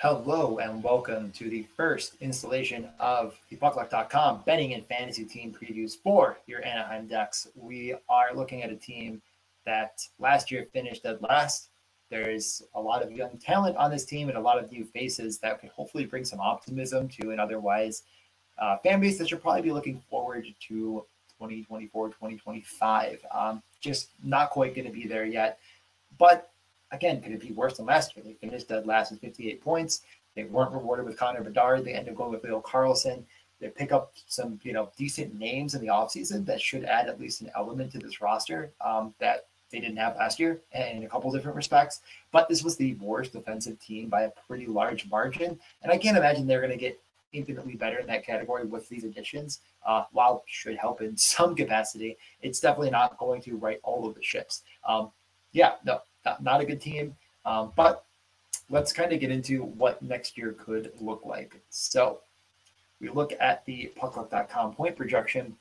Hello and welcome to the first installation of the BuckLuck.com betting and fantasy team previews for your Anaheim Ducks. We are looking at a team that last year finished at last. There's a lot of young talent on this team and a lot of new faces that could hopefully bring some optimism to an otherwise fan base that should probably be looking forward to 2024, 2025. Just not quite going to be there yet. But again, could it be worse than last year? They finished dead last with 58 points. They weren't rewarded with Connor Bedard. They ended up going with Leo Carlson. They pick up some, decent names in the offseason that should add at least an element to this roster that they didn't have last year in a couple different respects. But this was the worst defensive team by a pretty large margin. And I can't imagine they're going to get infinitely better in that category with these additions. While should help in some capacity, it's definitely not going to right all of the ships. Not a good team. But let's kind of get into what next year could look like. So we look at the puckluck.com point projection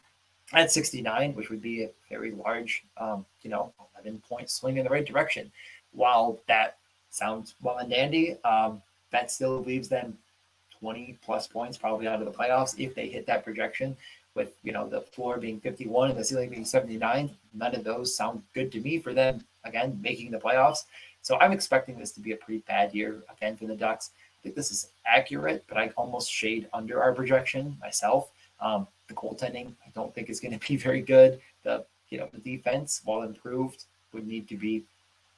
at 69, which would be a very large, 11-point swing in the right direction. While that sounds well and dandy, that still leaves them 20 plus points probably out of the playoffs if they hit that projection. With the floor being 51 and the ceiling being 79, none of those sound good to me for them again making the playoffs. So I'm expecting this to be a pretty bad year again for the Ducks. I think this is accurate, but I almost shade under our projection myself. The goaltending I don't think is going to be very good. The defense, while improved, would need to be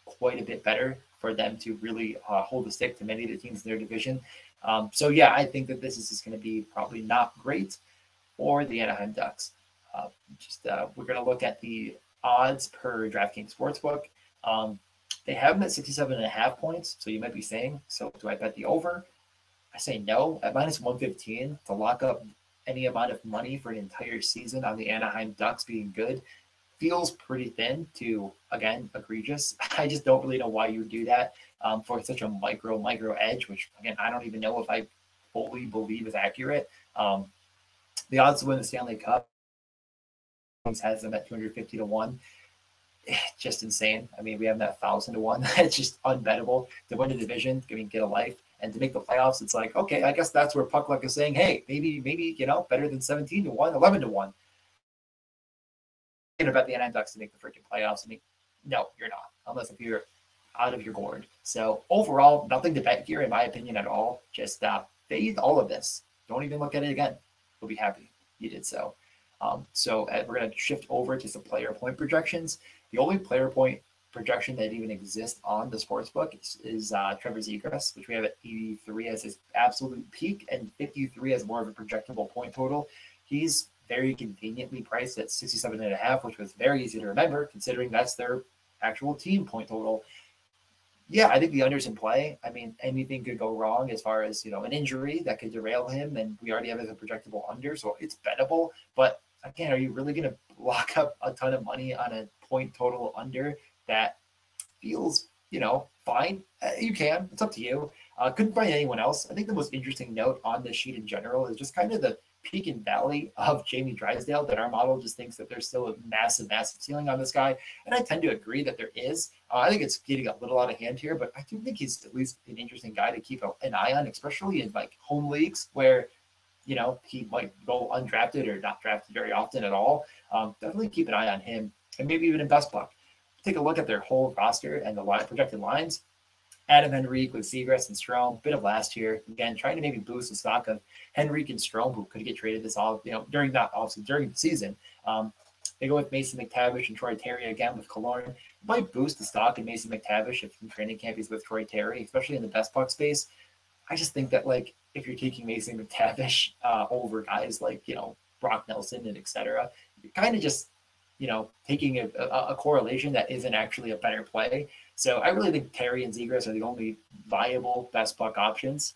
quite a bit better for them to really hold the stick to many of the teams in their division. I think that this is just going to be probably not great for the Anaheim Ducks. We're going to look at the odds per DraftKings Sportsbook. They have them at 67.5 points. So you might be saying, so do I bet the over? I say no. At minus 115 to lock up any amount of money for an entire season on the Anaheim Ducks being good feels pretty thin to, again, egregious. I just don't really know why you would do that for such a micro edge, which, again, I don't even know if I fully believe is accurate. The odds to win the Stanley Cup has them at 250 to 1. Just insane. I mean, we have that 1,000 to 1. It's just unbettable to win the division. Get a life, and to make the playoffs. It's like, okay, I guess that's where Puck Luck is saying, hey, maybe better than 17 to 1, 11 to 1. You're about the Anaheim Ducks to make the freaking playoffs. I mean, no, you're not, unless if you're out of your gourd. So overall, nothing to bet here, in my opinion, at all. Just fade all of this. Don't even look at it again. We'll be happy you did so. We're going to shift over to some player point projections. The only player point projection that even exists on the sportsbook is Trevor Zegras, which we have at 83 as his absolute peak and 53 as more of a projectable point total. He's very conveniently priced at 67.5, which was very easy to remember considering that's their actual team point total. Yeah, I think the under's in play. I mean, anything could go wrong as far as, an injury that could derail him, and we already have it as a projectable under, so it's bettable. But again, are you really going to lock up a ton of money on a point total under that feels, fine? You can. It's up to you. Couldn't find anyone else. I think the most interesting note on this sheet in general is just kind of the peak and valley of Jamie Drysdale, that our model just thinks that there's still a massive ceiling on this guy. And I tend to agree that there is. I think it's getting a little out of hand here, but I do think he's at least an interesting guy to keep an eye on, especially in like home leagues where, he might go undrafted or not drafted very often at all. Definitely keep an eye on him, and maybe even in Best Buck. Take a look at their whole roster and the projected lines. Adam Henrique with Zegras and Strome, bit of last year. Again, trying to maybe boost the stock of Henrique and Strome, who could get traded this all, during the season. They go with Mason McTavish and Troy Terry again with Killorn. It might boost the stock in Mason McTavish if in training camp he's with Troy Terry, especially in the Best Puck space. I just think that, like, if you're taking Mason McTavish over guys like, Brock Nelson and et cetera, you're kind of just, taking a correlation that isn't actually a better play. So I really think Terry and Zegras are the only viable Best Puck options.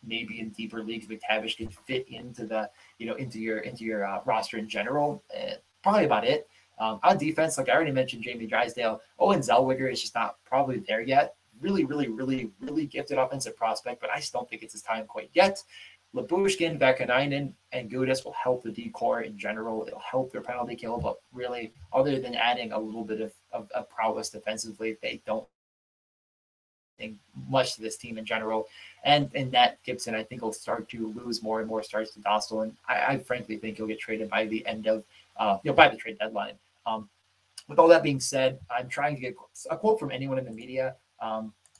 Maybe in deeper leagues, McTavish can fit into the, into your roster in general. Probably about it. On defense, like I already mentioned, Jamie Drysdale, Owen Zellweger is just not probably there yet. Really, really, really, really gifted offensive prospect, but I just don't think it's his time quite yet. Labushkin, Vakanainen, and Gudas will help the D-core in general. It'll help their penalty kill, but really, other than adding a little bit of prowess defensively, they don't think much to this team in general. And that Gibson, I think, will start to lose more and more starts to Dostal. And I frankly think he'll get traded by the end of, by the trade deadline. With all that being said, I'm trying to get a quote from anyone in the media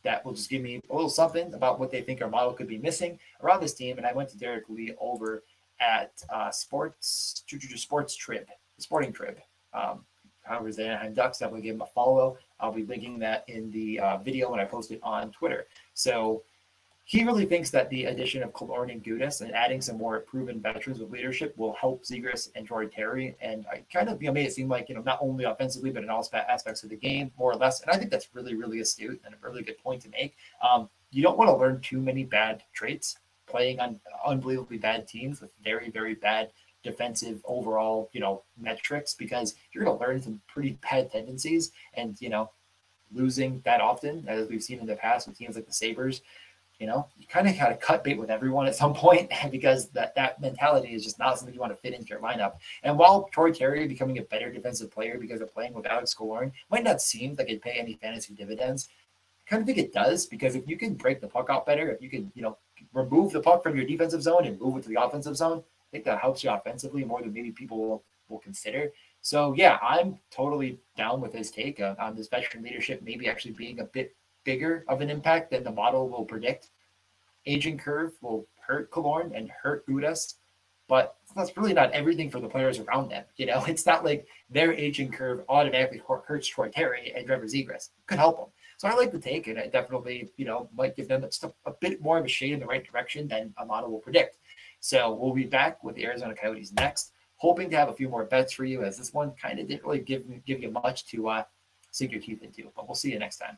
that will just give me a little something about what they think our model could be missing around this team. And I went to Derek Lee over at Sports Trib, the Sporting Trib. However, the Anaheim Ducks, definitely give him a follow. I'll be linking that in the video when I post it on Twitter. So he really thinks that the addition of Killorn and Gudas and adding some more proven veterans with leadership will help Zegras and Troy Terry. And I kind of made it seem like, not only offensively, but in all aspects of the game, more or less. And I think that's really, really astute and a really good point to make. You don't want to learn too many bad traits playing on unbelievably bad teams with very, very bad defensive overall, metrics, because you're going to learn some pretty bad tendencies. And, losing that often, as we've seen in the past with teams like the Sabres, you kind of got to cut bait with everyone at some point because that mentality is just not something you want to fit into your lineup. And while Troy Terry becoming a better defensive player because of playing with Alex Killorn might not seem like it'd pay any fantasy dividends, I kind of think it does, because if you can break the puck out better, if you can, remove the puck from your defensive zone and move it to the offensive zone, I think that helps you offensively more than maybe people will consider. So, yeah, I'm totally down with his take on this veteran leadership maybe actually being a bit bigger of an impact than the model will predict. Aging curve will hurt Killorn and hurt Gudas, but that's really not everything for the players around them. It's not like their aging curve automatically hurts Troy Terry and Trevor Zegras. It could help them. So I like the take, and it definitely, might give them just a bit more of a shade in the right direction than a model will predict. So we'll be back with the Arizona Coyotes next, hoping to have a few more bets for you, as this one kind of didn't really give you much to sink your teeth into. But we'll see you next time.